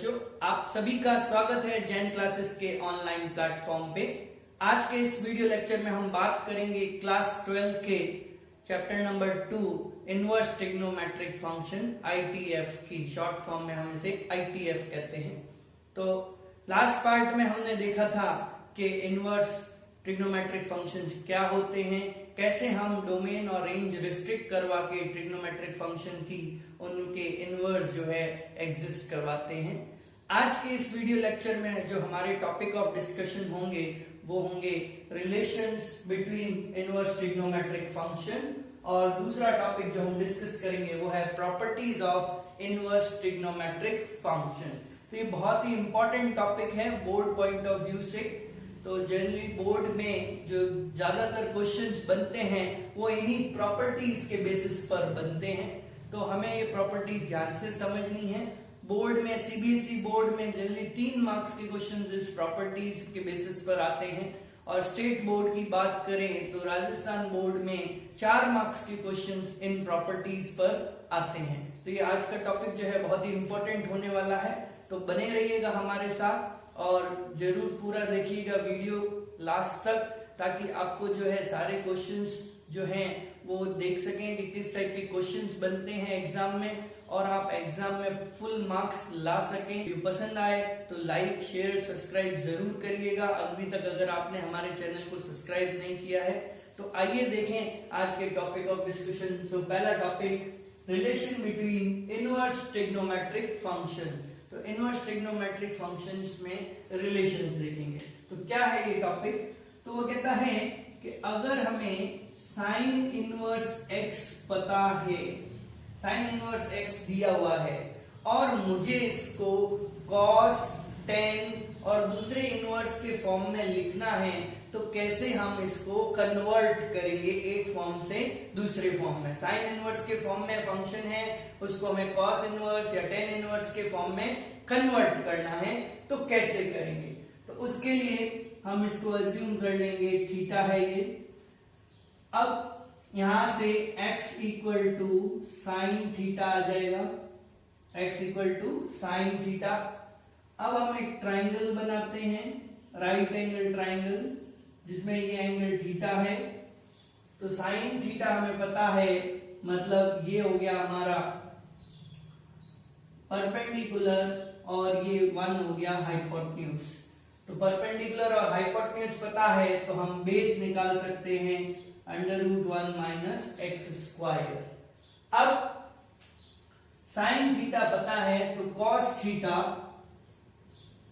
बच्चों, आप सभी का स्वागत है जैन क्लासेस के ऑनलाइन प्लेटफॉर्म पे। आज के इस वीडियो लेक्चर में हम बात करेंगे क्लास 12 के chapter number 2 inverse trigonometric function ITF की शॉर्ट फॉर्म में हम इसे ITF कहते हैं। तो लास्ट पार्ट में हमने देखा था कि इनवर्स ट्रिग्नोमेट्रिक फंक्शंस क्या होते हैं, कैसे हम डोमेन और रेंज रिस्ट्रिक्ट करवा के ट्रिग्नोमेट्रिक फंक्शन की उनके इनवर्स जो है एग्जिस्ट करवाते हैं। आज के इस वीडियो लेक्चर में जो हमारे टॉपिक ऑफ डिस्कशन होंगे वो होंगे relations between inverse trigonometric function, और दूसरा टॉपिक जो हम डिस्कस करेंगे वो है properties of inverse trigonometric function. तो ये बहुत ही इंपॉर्टेंट टॉपिक है बोर्ड पॉइंट ऑफ व्यू से। तो जनरली बोर्ड में जो ज्यादातर क्वेश्चंस बनते हैं वो इन्हीं प्रॉपर्टीज के बेसिस पर बनते हैं, तो हमें ये प्रॉपर्टीज ध्यान से समझनी है। बोर्ड में CBSE बोर्ड में जनरली 3 मार्क्स के क्वेश्चंस इस प्रॉपर्टीज के बेसिस पर आते हैं, और स्टेट बोर्ड की बात करें तो राजस्थान बोर्ड में 4 मार्क्स के क्वेश्चंस इन प्रॉपर्टीज पर आते हैं। तो ये आज का टॉपिक जो है बहुत ही इंपॉर्टेंट होने वाला है, तो बने रहिएगा हमारे साथ और जरूर पूरा देखिएगा वीडियो लास्ट तक, ताकि आपको जो है सारे क्वेश्चंस जो हैं वो देख सकें कि किस टाइप के क्वेश्चंस बनते हैं एग्जाम में, और आप एग्जाम में फुल मार्क्स ला सकें। वीडियो पसंद आए तो लाइक शेयर सब्सक्राइब जरूर करिएगा। अभी तक अगर आपने हमारे चैनल को सब्सक्राइब नहीं किया है तो आइए देखें आज के टॉपिक ऑफ डिस्कशन। सो पहला topic relation between inverse trigonometric function. तो इनवर्स ट्रिग्नोमेट्रिक फंक्शंस में रिलेशंस देखेंगे। तो क्या है ये टॉपिक? तो वो कहता है कि अगर हमें साइन इनवर्स x पता है, साइन इनवर्स x दिया हुआ है, और मुझे इसको cos, tan और दूसरे इनवर्स के फॉर्म में लिखना है, तो कैसे हम इसको कन्वर्ट करेंगे एक फॉर्म से दूसरे फॉर्म में। साइन इनवर्स के फॉर्म में फंक्शन है, उसको हमें cos इनवर्स या tan इनवर्स के फॉर्म में कन्वर्ट करना है, तो कैसे करेंगे? तो उसके लिए हम इसको अज्यूम कर लेंगे थीटा है ये। अब यहां से x equal to sine theta आ जाएगा, x equal to sine theta. अब हम एक ट्राइंगल बनाते हैं, राइट एंगल ट्राइंगल, जिसमें ये एंगल थीटा है। तो साइन थीटा हमें पता है, मतलब ये हो गया हमारा परपेंडिकुलर और ये 1 हो गया हाइपोटेन्यूज। तो परपेंडिकुलर और हाइपोटेन्यूज पता है तो हम बेस निकाल सकते हैं √1 माइनस एक्स स्क्वायर। अब साइन थीटा पता है तो कॉस थीटा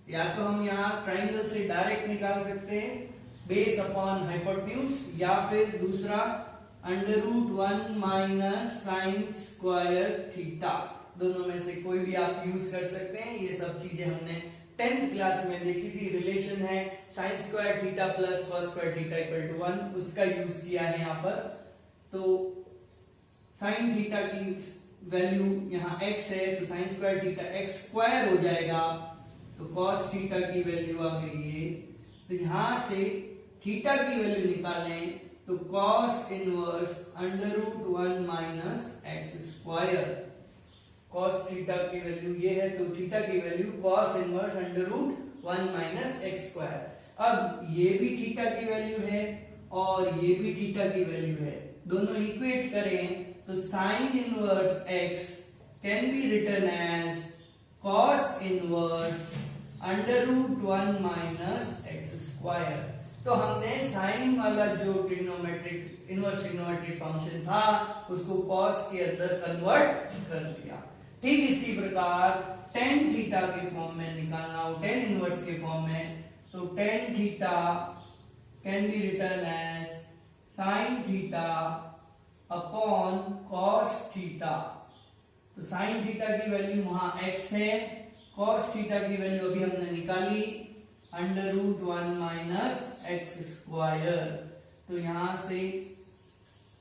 या तो हम यहां ट्राइंगल से डायरेक्ट निकाल सकते हैं बेस अपॉन हाइपोटेन्यूज, या फिर दूसरा √1 माइनस साइन स्क्वायर थीटा। दोनों में से कोई भी आप यूज कर सकते हैं। ये सब चीजें हमने 10th क्लास में देखी थी। रिलेशन है sine square theta plus cos square theta equal to 1, उसका यूज किया है यहाँ पर। तो साइन थीटा की वैल्यू यहाँ x है, तो sine square theta x square हो जाएगा, तो कॉस थीटा की वैल्यू आ गई है। तो यहां से थीटा की वैल्यू निकालें तो cos inverse √1 minus x square. Cos theta की वैल्यू ये है, तो थीटा की value cos inverse √1 minus x square. अब ये भी थीटा की वैल्यू है और ये भी थीटा की वैल्यू है, दोनों इक्वेट करें तो sine inverse x can be written as cos inverse √1 minus x square. तो हमने साइन वाला जो ट्रिग्नोमेट्रिक इनवर्स ट्रिग्नोमेट्रिक फंक्शन था उसको कॉस के अंदर कन्वर्ट कर दिया। ठीक इसी प्रकार tan थीटा के फॉर्म में निकालना हो, tan इनवर्स के फॉर्म में, तो tan theta can be written as sine theta upon cos theta. तो साइन थीटा की वैल्यू वहां x है, कॉस थीटा की वैल्यू अभी हमने निकाली √1 माइनस एक्स स्क्वायर। तो यहां से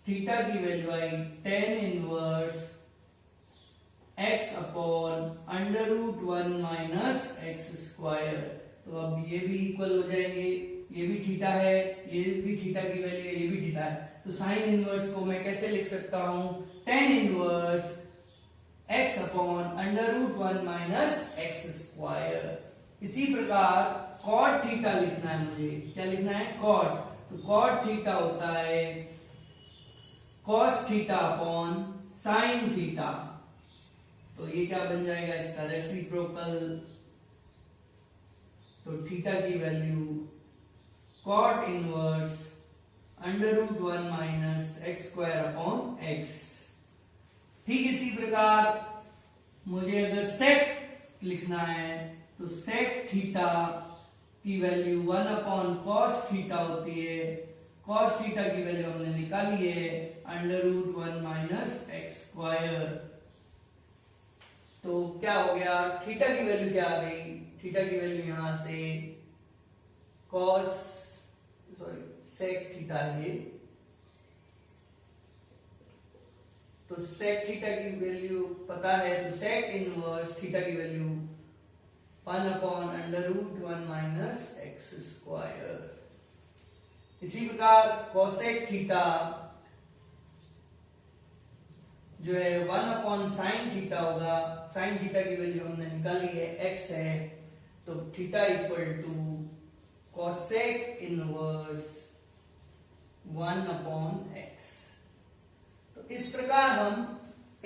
थीटा की वैल्यू आई tan inverse x upon √1 minus x square. तो अब ये भी इक्वल हो जाएंगे, ये भी थीटा है, ये भी थीटा की वैल्यू है, ये भी थीटा है। तो साइन इनवर्स को मैं कैसे लिख सकता हूं? tan inverse x upon under root 1 minus x square. इसी प्रकार कॉट थीटा लिखना है मुझे। क्या लिखना है? कॉट। तो कॉट थीटा होता है cos theta upon sine theta. तो ये क्या बन जाएगा? इसका रेसिप्रोकल। तो थीटा की value cot inverse under root 1 minus x square upon x. ठीक इसी प्रकार मुझे अगर सेक लिखना है तो सेक थीटा की वैल्यू 1 अपॉन कॉस थीटा होती है। कॉस थीटा की वैल्यू हमने निकाली है under root 1 minus x square. तो क्या हो गया? थीटा की वैल्यू क्या आ गई? थीटा की वैल्यू यहां से सेक थीटा है। तो सेक थीटा की वैल्यू पता है, तो सेक इनवर्स थीटा की value 1 upon under root 1 minus x square. इसी प्रकार कोसेक थीटा जो है 1 अपॉन साइन थीटा होगा। साइन थीटा की वैल्यू हमने निकाली है, x है। तो theta equal to cosec inverse 1 upon x. तो इस प्रकार हम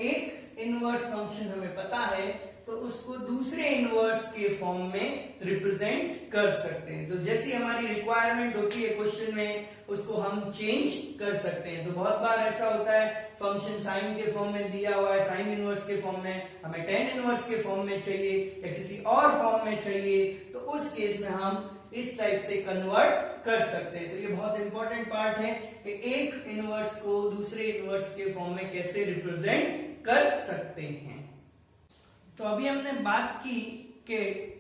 एक इनवर्स फंक्शन हमें पता है तो उसको दूसरे इनवर्स के फॉर्म में रिप्रेजेंट कर सकते हैं। तो जैसी हमारी रिक्वायरमेंट होती है क्वेश्चन में, उसको हम चेंज कर सकते हैं। तो बहुत बार ऐसा होता है फंक्शन साइन के फॉर्म में दिया हुआ है, साइन इनवर्स के फॉर्म में, हमें टेन इनवर्स के फॉर्म में चाहिए या किसी और फॉर्म में चाहिए, तो उस केस में हम इस टाइप से कन्वर्ट कर सकते हैं। तो ये बहुत इंपॉर्टेंट पार्ट है कि एक इनवर्स को दूसरे इनवर्स के फॉर्म में कैसे रिप्रेजेंट कर सकते हैं। तो अभी हमने बात की कि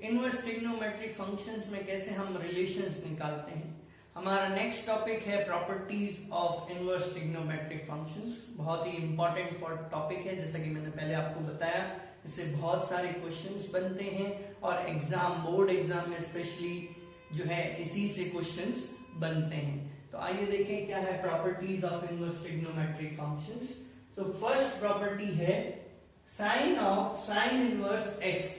इनवर्स ट्रिग्नोमेट्रिक फंक्शंस में कैसे हम रिलेशंस निकालते हैं। हमारा नेक्स्ट टॉपिक है properties of inverse trigonometric functions. बहुत ही इंपॉर्टेंट टॉपिक है, जैसा कि मैंने पहले आपको बताया। इससे बहुत सारे क्वेश्चंस बनते हैं और एग्जाम, बोर्ड एग्जाम में स्पेशली जो है इसी से क्वेश्चंस बनते हैं। तो आइए देखें क्या है properties of inverse trigonometric functions. So first property है sine of sine inverse x.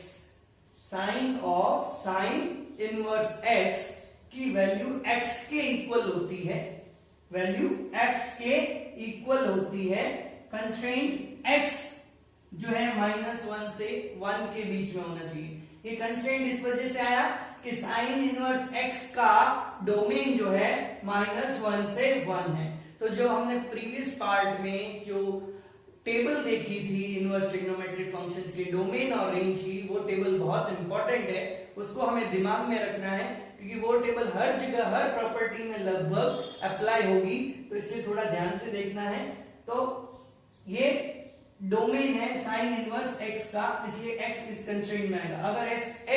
Sine of sine inverse x की वैल्यू x के इक्वल होती है। वैल्यू x के इक्वल होती है। कंस्ट्रेंट x जो है -1 से 1 के बीच में होना चाहिए। ये कंस्ट्रेंट इस वजह से आया कि साइन इनवर्स x का डोमेन जो है -1 से 1 है। तो जो हमने प्रीवियस पार्ट में जो टेबल देखी थी इनवर्स ट्रिग्नोमेट्रिक फंक्शंस के डोमेन और रेंज की, वो टेबल बहुत इंपॉर्टेंट है, उसको हमें दिमाग में रखना है क्योंकि वो टेबल हर जगह हर प्रॉपर्टी में लगभग अप्लाई होगी। तो इसलिए थोड़ा ध्यान से देखना है। तो ये डोमेन है साइन इनवर्स x का, इसलिए x इस कंस्ट्रेंट में आएगा। अगर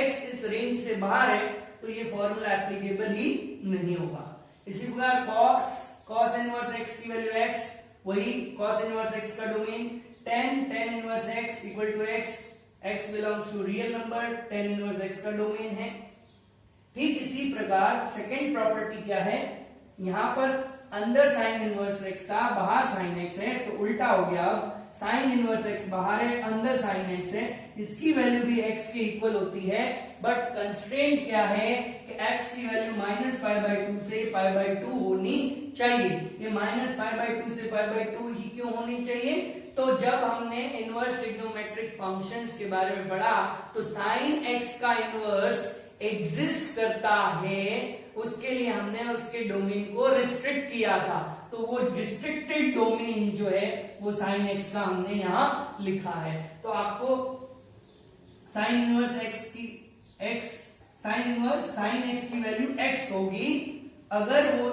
x इस रेंज से बाहर है तो ये फॉर्मूला एप्लीकेबल ही नहीं होगा। इसी प्रकार cos इनवर्स x की वैल्यू x, वही cos इनवर्स x का domain tan inverse x equal to x belongs to real number, tan inverse x का डोमेन है। ठीक इसी प्रकार सेकेंड प्रॉपर्टी क्या है, यहां पर अंदर साइन इनवर्स x था, बाहर साइन x है, तो उल्टा हो गया। अब साइन इनवर्स x बाहर है, अंदर साइन x है, इसकी वैल्यू भी x के इक्वल होती है। बट कंस्ट्रेंट क्या है कि x की वैल्यू -π/2 से π/2 होनी चाहिए। ये -π/2 से π/2 ही क्यों होनी चाहिए? तो जब हमने इनवर्स ट्रिग्नोमेट्रिक फंक्शंस के बारे में पढ़ा तो साइन x का इनवर्स एग्जिस्ट करता है, उसके लिए हमने उसके डोमेन को रिस्ट्रिक्ट किया था। तो वो रिस्ट्रिक्टेड डोमेन जो है वो साइन x का हमने यहां लिखा है। तो आपको साइन इनवर्स x की साइन x की वैल्यू x होगी अगर वो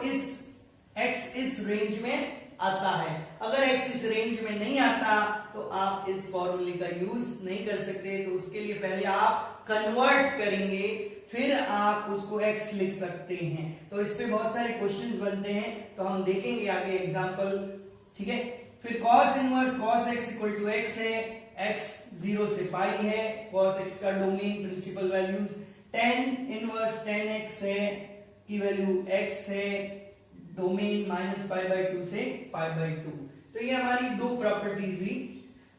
x इस रेंज में आता है। अगर x इस रेंज में नहीं आता तो आप इस फॉर्मूले का यूज नहीं कर सकते। तो उसके लिए पहले आप कन्वर्ट करेंगे, फिर आप उसको x लिख सकते हैं। तो इस पे बहुत सारे क्वेश्चंस बनते हैं, तो हम देखेंगे आगे एग्जांपल। ठीक है, फिर cos inverse cos x equal to x है, x 0 से पाई है, cos x का domain principal values, tan inverse tan x है की वैल्यू x है, डोमेन -π/2 से π/2। तो ये हमारी दो प्रॉपर्टीज हुई।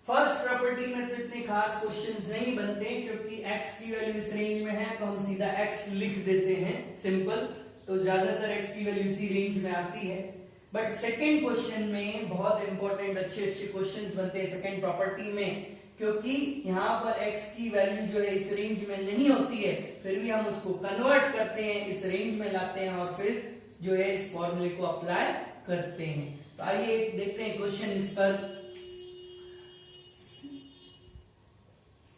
फर्स्ट प्रॉपर्टी में तो इतने खास क्वेश्चंस नहीं बनते क्योंकि x की वैल्यू इस रेंज में है तो हम सीधा x लिख देते हैं, सिंपल। तो ज्यादातर x की वैल्यू इसी रेंज में आती है। बट सेकेंड क्वेश्चन में बहुत इंपॉर्टेंट अच्छे अच्छे क्वेश्चंस बनते हैं सेकेंड प्रॉपर्टी में, क्योंकि यहाँ पर x की वैल्यू जो है इस रेंज में नहीं होती है, फिर भी हम उसको कन्वर्ट करते हैं, इस रेंज में लाते हैं और फिर जो है इस फॉर्मूले को अप्लाई करते हैं। तो आइए देखते हैं क्वेश्चन इस पर।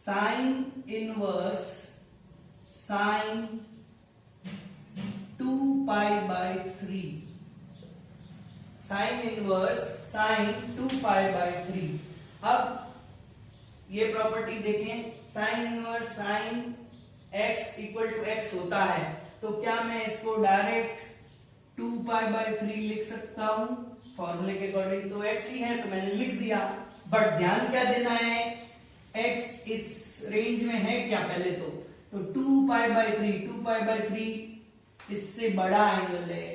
Sine inverse sine 2 pi by 3, sine inverse sine 2 pi by 3। अब ये प्रॉपर्टी देखें, sine inverse sine x equal to x होता है, तो क्या मैं इसको डायरेक्ट 2 पाई बाय 3 लिख सकता हूं? फॉर्मूले के अकॉर्डिंग तो x ही है तो मैंने लिख दिया। बट ध्यान क्या देना है, x इस रेंज में है क्या पहले तो 2 पाई बाय 3, 2 पाई बाय 3 इससे बड़ा एंगल है,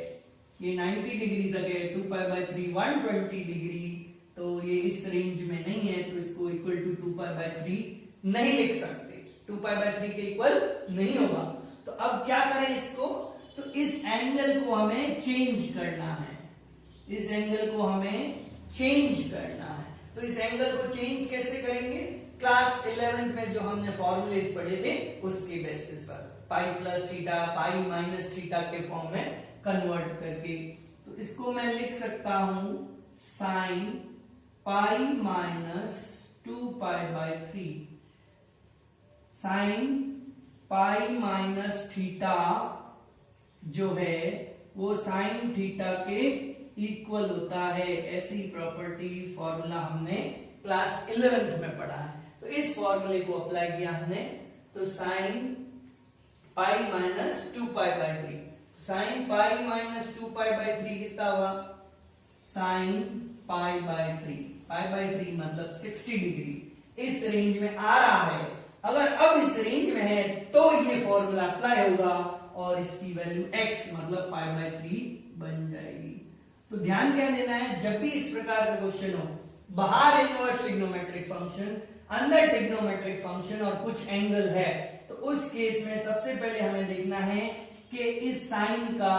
ये 90 डिग्री तक है, 2 पाई बाय 3 120 डिग्री, तो ये इस रेंज में नहीं है, तो इसको इक्वल टू 2 पाई बाय 3 नहीं लिख सकते, 2 पाई बाय 3 के इक्वल नहीं होगा। तो अब क्या करें इसको, तो इस एंगल को हमें चेंज करना है, इस एंगल को हमें चेंज करना है। तो इस एंगल को चेंज कैसे करेंगे, क्लास 11th में जो हमने फॉर्मूलेज पढ़े थे उसके बेसिस पर, pi plus theta pi minus theta के फॉर्म में कन्वर्ट करके। तो इसको मैं लिख सकता हूं sine pi minus 2 pi by 3, sine pi minus theta जो है वो साइन थीटा के इक्वल होता है। ऐसी प्रॉपर्टी फॉर्मूला हमने क्लास 11th में पढ़ा है, तो इस फॉर्मूले को अप्लाई किया हमने, तो sine pi minus 2 pi by 3, sine pi minus 2 pi by 3 कितना हुआ, sine pi by 3, pi by 3 मतलब 60 डिग्री इस रेंज में आ रहा है। अगर अब इस रेंज में है तो ये फॉर्मूला अप्लाई होगा और इसकी वैल्यू x मतलब पाई बाय 3 बन जाएगी। तो ध्यान क्या देना है, जब भी इस प्रकार का क्वेश्चन हो, बाहर इनवर्स ट्रिग्नोमेट्रिक फंक्शन, अंदर ट्रिग्नोमेट्रिक फंक्शन और कुछ एंगल है, तो उस केस में सबसे पहले हमें देखना है कि इस साइन का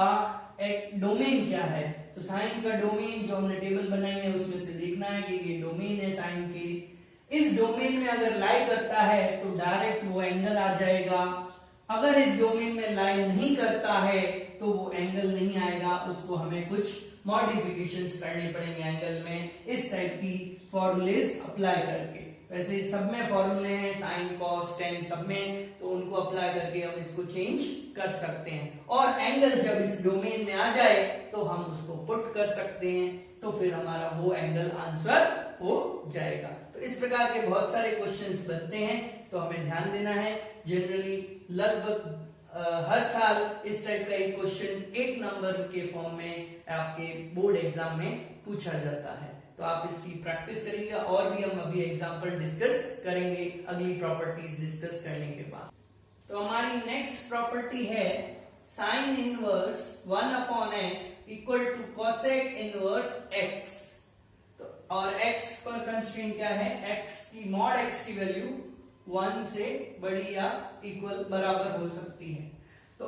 एक डोमेन क्या है। तो साइन का डोमेन जो हमने टेबल बनाई है उसमें से देखना है कि ये डोमेन है साइन के, इस डोमेन में अगर लाई करता है तो डायरेक्ट वो एंगल आ जाएगा, अगर इस डोमेन में लाई नहीं करता है तो वो एंगल नहीं आएगा, उसको हमें कुछ मॉडिफिकेशंस करने पड़ेंगे एंगल में, इस टाइप की फॉर्मूलेज अप्लाई करके। तो ऐसे सब में फॉर्मूले हैं, साइन कॉस टेन सब में, तो उनको अप्लाई करके हम इसको चेंज कर सकते हैं। और एंगल जब इस डोमेन में आ जाए तो हम उसको पुट कर सकते हैं, तो फिर हमारा वो एंगल आंसर हो जाएगा। तो इस प्रकार के बहुत सारे क्वेश्चंस बनते हैं, तो हमें ध्यान देना है। जनरली लगभग हर साल इस टाइप का एक क्वेश्चन 1 नंबर के फॉर्म में आपके बोर्ड एग्जाम में पूछा जाता है, तो आप इसकी प्रैक्टिस करिएगा। और भी हम अभी एग्जांपल डिस्कस करेंगे अगली प्रॉपर्टीज डिस्कस करने के बाद। तो हमारी नेक्स्ट प्रॉपर्टी है sine inverse 1/x equal to cosec inverse x। तो और x पर कंस्ट्रेंट क्या है, x की मॉड x की वैल्यू 1 से बड़ी या इक्वल बराबर हो सकती है। तो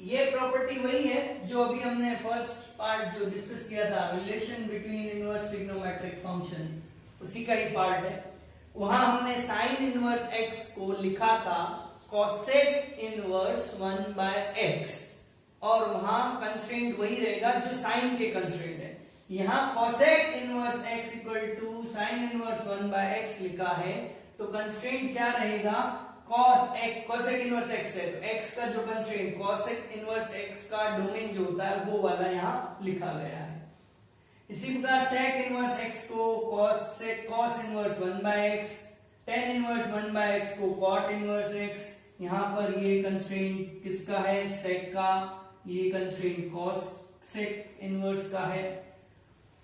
ये प्रॉपर्टी वही है जो अभी हमने फर्स्ट पार्ट जो डिस्कस किया था, relation between inverse trigonometric function, उसी का ही पार्ट है। वहां हमने साइन इनवर्स x को लिखा था कोसेक इनवर्स 1/x, और वहां कंस्ट्रेंट वही रहेगा जो साइन के कंस्ट्रेंट है। यहाँ cosec inverse x equal to sine inverse 1/x लिखा है, तो कंस्ट्रेंट क्या रहेगा, cos x, cosec inverse x है, तो x का जो कंस्ट्रेंट कोसेक इनवर्स x का डोमेन जो होता है वो वाला यहाँ लिखा गया है। इसी प्रकार sec इनवर्स x को cos inverse 1/x, tan inverse 1/x को cot इनवर्स x, यहाँ पर ये कंस्ट्रेंट किसका है, sec का, ये कंस्ट्रेंट cos इनवर्स का है।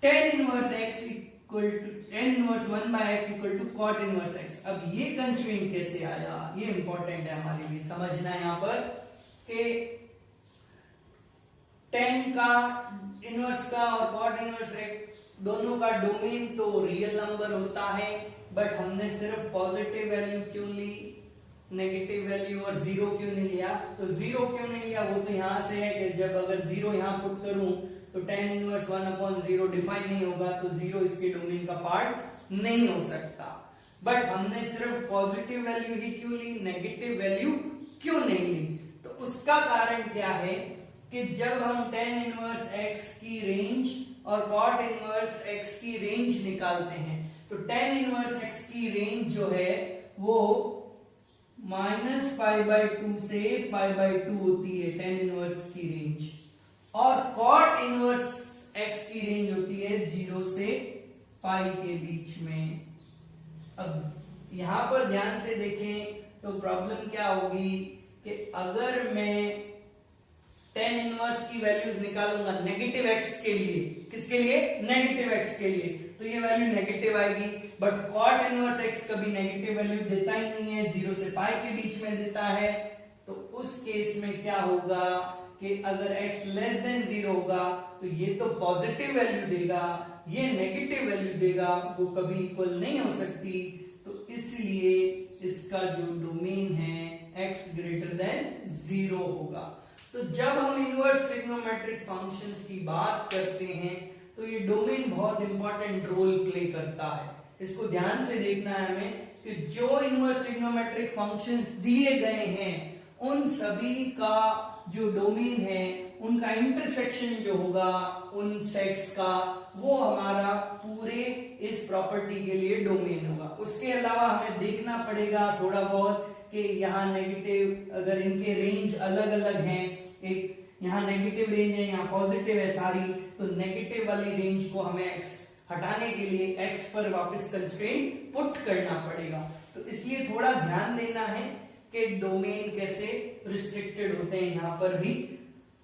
tan inverse x equal to tan inverse 1/x equal to cot inverse x। अब ये कंस्ट्रेंट कैसे आया, ये इंपॉर्टेंट है हमारे लिए समझना है यहाँ पर कि tan का इनवर्स का और cot इनवर्स दोनों का डोमेन तो रियल नंबर होता है, बट हमने सिर्फ पॉजिटिव वैल्यू क्यों ली, नेगेटिव वैल्यू और जीरो क्यों नहीं लिया? तो जीरो क्यों नहीं लिया वो तो यहां से है कि जब अगर जीरो यहां पुट करूं तो tan इनवर्स 1/0 डिफाइन नहीं होगा, तो जीरो इसके डोमेन का पार्ट नहीं हो सकता। बट हमने सिर्फ पॉजिटिव वैल्यू ही क्यों ली, नेगेटिव वैल्यू क्यों नहीं ली? तो उसका कारण क्या है कि जब हम tan इनवर्स x की रेंज और cot इनवर्स x की रेंज निकालते हैं तो tan इनवर्स x की रेंज जो है वो -π/2 से π/2 होती है tan इनवर्स की रेंज, और cot इनवर्स x की रेंज होती है 0 से पाई के बीच में। अब यहां पर ध्यान से देखें तो प्रॉब्लम क्या होगी कि अगर मैं tan इनवर्स की वैल्यूज निकालूंगा नेगेटिव x के लिए, किसके लिए? नेगेटिव x के लिए, तो ये वैल्यू नेगेटिव आएगी। बट cot इनवर्स x कभी नेगेटिव वैल्यू देता ही नहीं है, 0 से पाई के बीच में देता है। तो उस केस में क्या होगा कि अगर x लेस देन 0 होगा तो ये तो पॉजिटिव वैल्यू देगा, ये नेगेटिव वैल्यू देगा, वो कभी इक्वल नहीं हो सकती। तो इसलिए इसका जो डोमेन है x ग्रेटर देन 0 होगा। तो जब हम इनवर्स ट्रिग्नोमेट्रिक फंक्शंस की बात करते हैं तो ये डोमेन बहुत इंपॉर्टेंट रोल प्ले करता है। इसको ध्यान से देखना है हमें कि जो इनवर्स ट्रिग्नोमेट्रिक फंक्शंस दिए गए हैं उन सभी का जो डोमेन है, उनका इंटरसेक्शन जो होगा उन सेट्स का, वो हमारा पूरे इस प्रॉपर्टी के लिए डोमेन होगा। उसके अलावा हमें देखना पड़ेगा थोड़ा बहुत कि यहाँ नेगेटिव, अगर इनके रेंज अलग अलग हैं, एक यहाँ नेगेटिव रेंज है, यहाँ पॉजिटिव है सारी, तो नेगेटिव वाली रेंज को हमें x हटाने के लिए x पर वापस कंस्ट्रेंट पुट करना पड़ेगा। तो इसलिए थोड़ा ध्यान देना है कि डोमेन कैसे रिस्ट्रिक्टेड होते हैं यहाँ पर भी।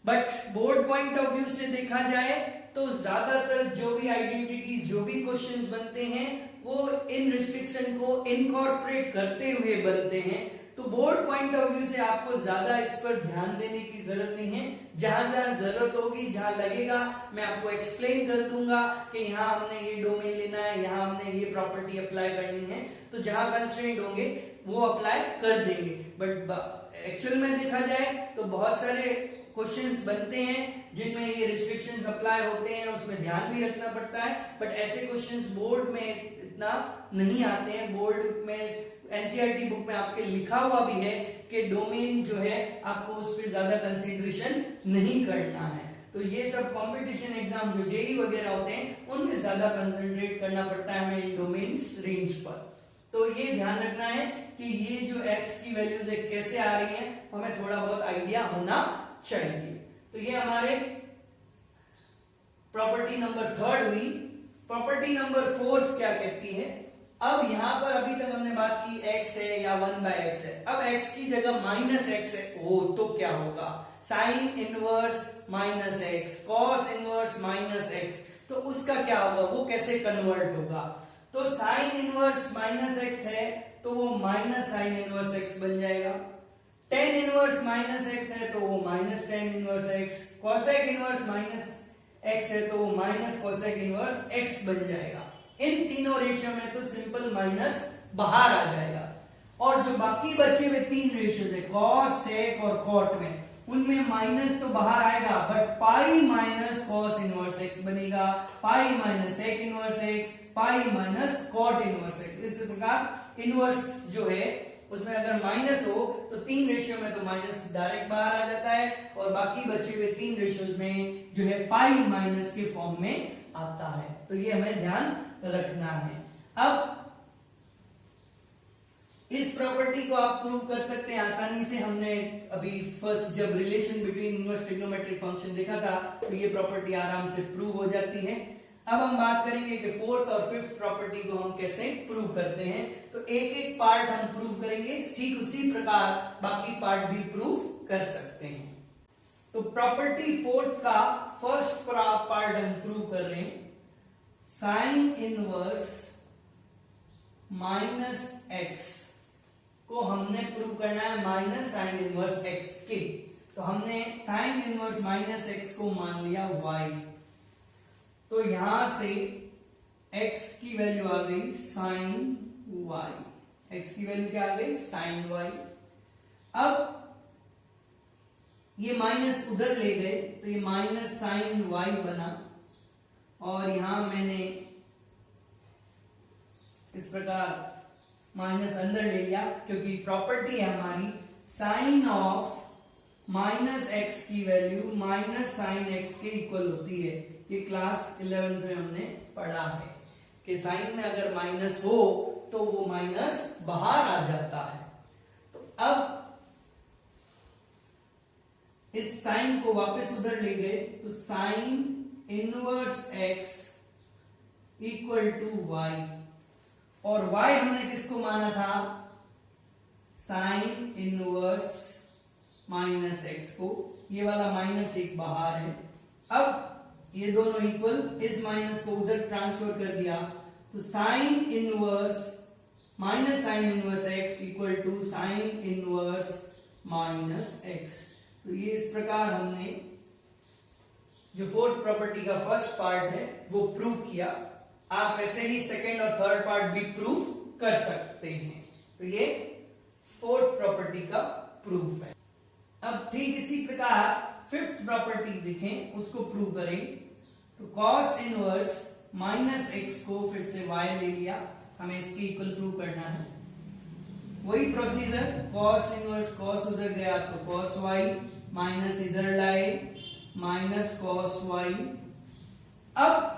But board point of view से देखा जाए तो ज्यादातर जो भी आइडेंटिटीज, जो भी क्वेश्चंस बनते हैं वो इन रिस्ट्रिक्शन को इनकॉर्पोरेट करते हुए बनते हैं। तो बोर्ड पॉइंट ऑफ व्यू से आपको ज्यादा इस पर ध्यान देने की जरूरत नहीं है। जहां जहां जरूरत होगी, जहां लगेगा, मैं आपको एक्सप्लेन कर दूंगा कि यहाँ हमने ये डोमेन लेना है, यहाँ हमने ये प्रॉपर्टी अप्लाई करनी है, तो जहां कंस्ट्रेंट होंगे वो अप्लाई कर देंगे। बट एक्चुअल में देखा जाए तो बहुत सारे क्वेश्चंस बनते हैं जिनमें ये रिस्ट्रिक्शंस अप्लाई होते हैं, उसमें ध्यान भी रखना पड़ता है। बट ऐसे क्वेश्चंस बोर्ड में इतना नहीं आते हैं। बोर्ड में एनसीईआरटी बुक में आपके लिखा हुआ भी है कि डोमेन जो है आपको उस पर ज्यादा कंसिडरेशन नहीं करना है। तो ये सब कंपटीशन एग्जाम जो जेई वगैरह होते हैं उनमें ज्यादा कंसंट्रेट करना पड़ता है हमें इन डोमेन्स रेंज पर। तो ये ध्यान रखना है कि ये जो x की वैल्यूज है कैसे आ रही है, हमें थोड़ा बहुत आइडिया होना चाहिए। तो ये हमारे प्रॉपर्टी नंबर 3 हुई। प्रॉपर्टी नंबर 4 क्या कहती है? अब यहां पर अभी तक हमने बात की x है या 1/x है, अब x की जगह -x है, हो तो क्या होगा? Sign inverse -x, cos inverse -x, तो उसका क्या होगा, वो कैसे कन्वर्ट होगा? तो साइन इनवर्स -x है तो वो माइनस साइन इनवर्स x बन जाएगा। tan इनवर्स -x है तो वो -tan inverse x, cosec inverse -x है तो वो -cosec इनवर्स x बन जाएगा। इन तीनों रेशियो में तो सिंपल माइनस बाहर आ जाएगा, और जो बाकी बचे हुए 3 रेशियोज है cos, sec और cot में, उनमें माइनस तो बाहर आएगा, but pi minus cos inverse x बनेगा, pi minus sec inverse x, pi minus cot inverse x। इस प्रकार इनवर्स जो है उसमें अगर माइनस हो तो 3 रेशियो में तो माइनस डायरेक्ट बाहर आ जाता है, और बाकी बचे हुए 3 रेशियोज में जो है पाई माइनस के फॉर्म में आता है। तो ये हमें ध्यान रखना है। अब इस प्रॉपर्टी को आप प्रूव कर सकते हैं आसानी से। हमने अभी फर्स्ट जब relation between inverse trigonometric function देखा था तो ये प्रॉपर्टी आराम से प्रूव हो जाती है। अब हम बात करेंगे कि 4th और 5th प्रॉपर्टी को हम कैसे प्रूव करते हैं। तो एक एक पार्ट हम प्रूव करेंगे, ठीक उसी प्रकार बाकी पार्ट भी प्रूव कर सकते हैं। तो प्रॉपर्टी 4th का फर्स्ट पार्ट हम प्रूव कर रहे हैं, साइन इनवर्स -x को हमने प्रूव करना है माइनस साइन इनवर्स x के। तो हमने साइन इनवर्स -x को मान लिया y, तो यहां से x की वैल्यू आ गई साइन y, x की वैल्यू क्या आ गई साइन y। अब ये माइनस उधर ले गए तो ये माइनस साइन y बना, और यहां मैंने इस प्रकार माइनस अंदर ले लिया, क्योंकि प्रॉपर्टी है हमारी साइन ऑफ माइनस एक्स की वैल्यू माइनस साइन एक्स के इक्वल होती है। ये क्लास 11 में हमने पढ़ा है कि साइन में अगर माइनस हो तो वो माइनस बाहर आ जाता है। तो अब इस साइन को वापस उधर ले गए तो sine inverse x equal to y, और y हमने किसको माना था साइन इनवर्स माइनस एक्स को, ये वाला माइनस एक बाहर है। अब ये दोनों इक्वल, इस माइनस को उधर ट्रांसफर कर दिया तो sine inverse minus sine inverse x equal to sine inverse minus x. तो ये इस प्रकार हमने जो फोर्थ प्रॉपर्टी का फर्स्ट पार्ट है वो प्रूव किया। आप ऐसे ही सेकेंड और थर्ड पार्ट भी प्रूव कर सकते हैं। तो ये फोर्थ प्रॉपर्टी का प्रूफ है। अब ठीक इसी प्रकार फिफ्थ प्रॉपर्टी देखें, उसको प्रूव करें तो कॉस इनवर्स माइनस एक्स को फिर से y ले लिया, हमें इसके इक्वल प्रूव करना है। वही प्रोसीजर, कॉस इनवर्स कॉस उधर गया तो कॉस y, माइनस इधर लाए माइनस कॉस y। अब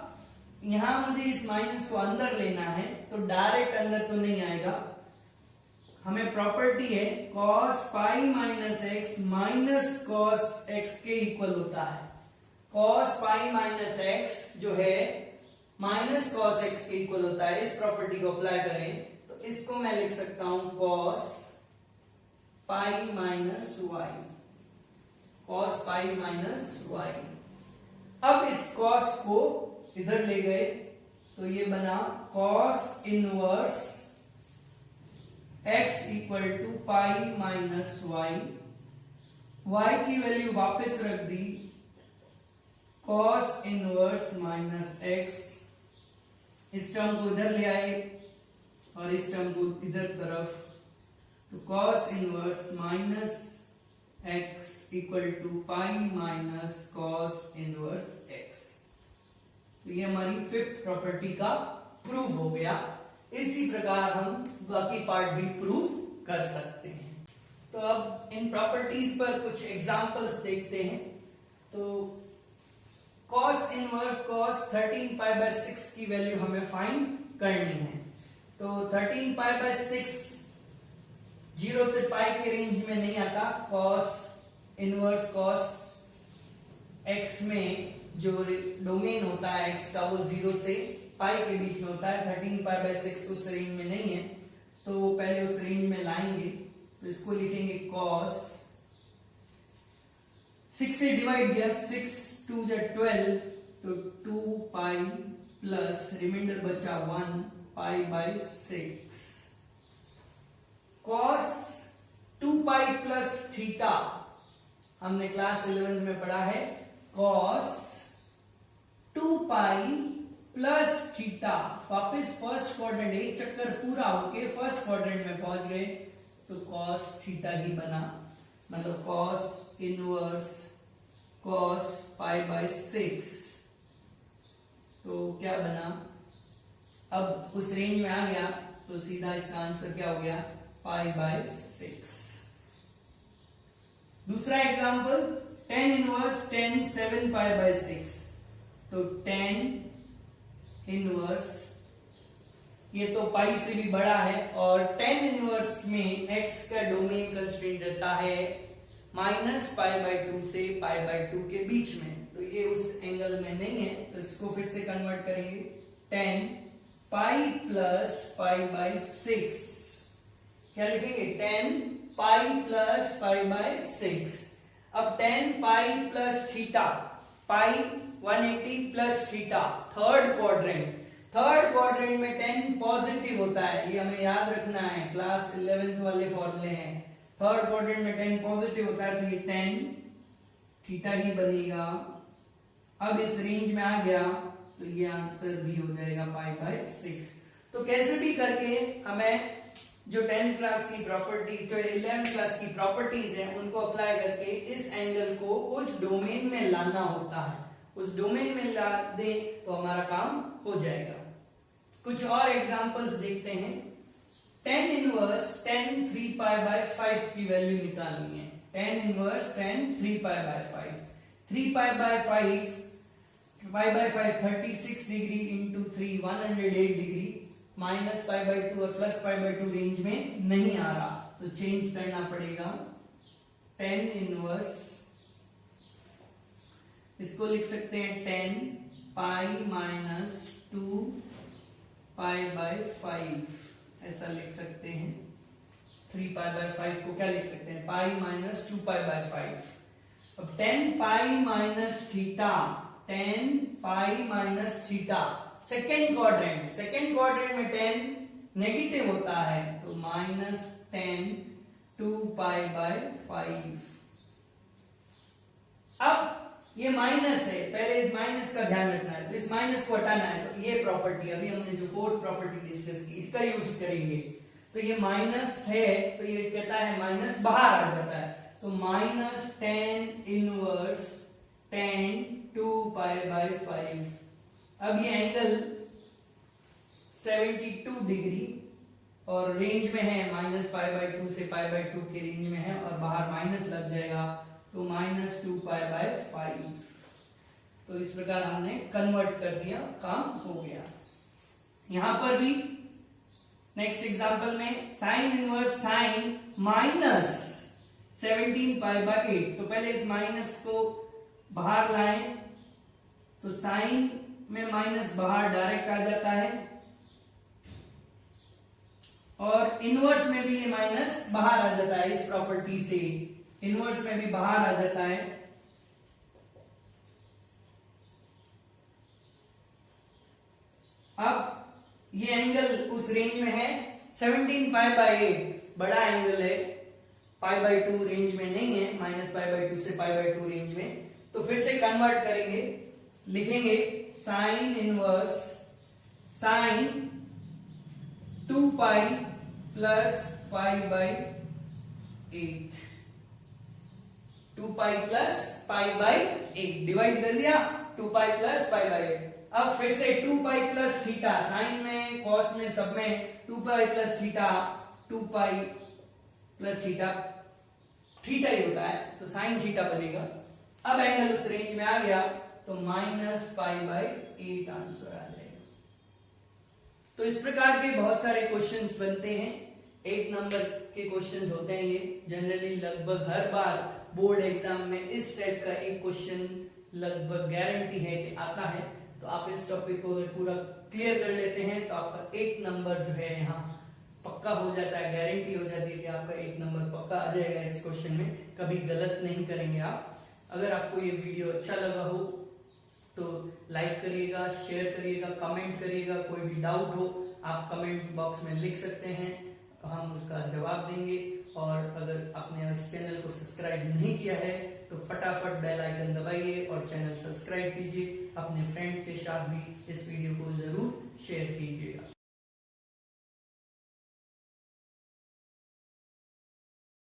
यहां मुझे इस माइनस को अंदर लेना है तो डायरेक्ट अंदर तो नहीं आएगा, हमें प्रॉपर्टी है cos pi minus x minus cos x के इक्वल होता है। cos पाई माइनस एक्स जो है माइनस कॉस एक्स के इक्वल होता है। इस प्रॉपर्टी को अप्लाई करें तो इसको मैं लिख सकता हूं cos pi minus y, cos pi minus y. अब इस cos को इधर ले गए तो ये बना cos inverse x equal to pi minus y, y की वैल्यू वापस रख दी cos इनवर्स माइनस x, इस टर्म को इधर ले आए और इस टर्म को इधर तरफ, तो cos inverse minus x equal to pi minus cos inverse x। तो ये हमारी फिफ्थ प्रॉपर्टी का प्रूफ हो गया। इसी प्रकार हम बाकी पार्ट भी प्रूव कर सकते हैं। तो अब इन प्रॉपर्टीज पर कुछ एग्जांपल्स देखते हैं। तो cos inverse cos 13 pi by 6 की वैल्यू हमें फाइंड करनी है। तो 13 पाई बाय 6 0 से पाई के रेंज में नहीं आता। cos इनवर्स cos x में जो डोमेन होता है x का वो 0 से पाई के बीच में होता है। 13 पाई बाय 6 उस रेंज में नहीं है, तो पहले उस रेंज में लाएंगे तो इसको लिखेंगे cos 6 से डिवाइड किया, 6 2 जा 12 तो 2 पाई प्लस रिमाइंडर बचा 1 pi by 6। cos 2 pi plus theta हमने क्लास 11 में पढ़ा है। cos 2 पाई प्लस थीटा, वापिस फर्स्ट क्वाड्रेंट, एक चक्कर पूरा होके फर्स्ट क्वाड्रेंट में पहुंच गए तो cos थीटा ही बना, मतलब cos inverse cos pi by 6। तो क्या बना, अब उस रेंज में आ गया तो सीधा इसका आंसर क्या हो गया पाई बाय 6। दूसरा example tan inverse tan 7 pi by 6। तो tan इनवर्स, ये तो पाई से भी बड़ा है, और tan इनवर्स में x का डोमेन कंस्ट्रेंट रहता है माइनस पाई बाय 2 से पाई बाय 2 के बीच में, तो ये उस एंगल में नहीं है। तो इसको फिर से कन्वर्ट करेंगे, tan pi plus pi by 6, क्या लिखेंगे tan pi plus pi by 6। अब tan पाई प्लस थीटा, पाई 180 प्लस थीटा, थर्ड क्वाड्रेंट में tan पॉजिटिव होता है, ये हमें याद रखना है, क्लास 11 वाले फॉर्मूले हैं। थर्ड क्वाड्रेंट में tan पॉजिटिव होता है तो ये tan थीटा ही बनेगा। अब इस रेंज में आ गया तो ये आंसर भी हो जाएगा π/6। तो कैसे भी करके हमें जो 10th क्लास की प्रॉपर्टी, जो 11th क्लास की प्रॉपर्टीज हैं, उनको अप्लाई करके इस एंगल को उस डोमेन में लाना होता है। उस डोमेन में ला दें तो हमारा काम हो जाएगा। कुछ और एग्जांपल्स देखते हैं। tan इनवर्स tan 3π/5 की वैल्यू निकालनी है। tan inverse tan 3π/5, 3π/5 π/5 36 degree into 3 108 degree, minus π/2 और प्लस π/2 रेंज में नहीं आ रहा, तो चेंज करना पड़ेगा। tan इनवर्स इसको लिख सकते हैं tan π - 2 π/5, ऐसा लिख सकते हैं। 3π/5 को क्या लिख सकते हैं, π - 2 π/5। अब tan π - theta, tan π - theta second quadrant में tan नेगेटिव होता है, तो -tan 2π/5। अब ये माइनस है, पहले इस माइनस का ध्यान रखना है, तो इस माइनस को हटाना है। तो ये प्रॉपर्टी अभी हमने जो फोर्थ प्रॉपर्टी डिस्कस की, इसका यूज करेंगे। तो ये माइनस है, तो ये कहता है माइनस बाहर आ जाता है, तो -tan इनवर्स tan 2π/5। अब ये एंगल 72 डिग्री और रेंज में है, -π/2 से π/2 के रेंज में है, और बाहर माइनस लग जाएगा, तो -2π/5। तो इस प्रकार हमने कन्वर्ट कर दिया, काम हो गया। यहां पर भी नेक्स्ट एग्जांपल में साइन इनवर्स साइन -17π/8, तो पहले इस माइनस को बाहर लाएं, तो साइन में माइनस बाहर डायरेक्ट आ जाता है, और इनवर्स में भी ये माइनस बाहर आ जाता है। इस प्रॉपर्टी से इनवर्स में भी बाहर आ जाता है। अब ये एंगल उस रेंज में है, 17π/8 बड़ा एंगल है, π/2 रेंज में नहीं है, -π/2 से π/2 रेंज में। तो फिर से कन्वर्ट करेंगे, लिखेंगे sine inverse sine 2π plus π/8, 2π plus π/8 divide कर दिया, 2π प्लस π/8। अब फिर से 2π प्लस थीटा, साइन में कॉस में सब में 2π plus theta, 2π plus theta theta ही होता है, तो साइन थीटा बनेगा। अब एंगल उस रेंज में आ गया, तो -π/8 आंसर आ जाएगा। तो इस प्रकार के बहुत सारे क्वेश्चंस बनते हैं, 1 नंबर के क्वेश्चंस होते हैं ये। जनरली लगभग हर बार बोर्ड एग्जाम में इस टाइप का एक क्वेश्चन लगभग गारंटी है कि आता है। तो आप इस टॉपिक को पूरा क्लियर कर लेते हैं तो आपका 1 नंबर जो है यहाँ पक्का हो जाता है, गारंटी हो जाती है कि आपका 1 नंबर पक्का आ जाएगा इस क्वेश्चन में, कभी गलत नहीं करेंगे आप। अगर आपको ये वीडियो अच्छा लगा हो तो लाइक करिएगा, शेयर करिएगा, कमेंट करिएगा। कोई भी डाउट हो आप कमेंट बॉक्स में लिख सकते हैं, हम उसका जवाब देंगे। और अगर आपने इस चैनल को सब्सक्राइब नहीं किया है तो फटाफट बेल आइकन दबाइए और चैनल सब्सक्राइब कीजिए। अपने फ्रेंड के साथ भी इस वीडियो को जरूर शेयर कीजिएगा।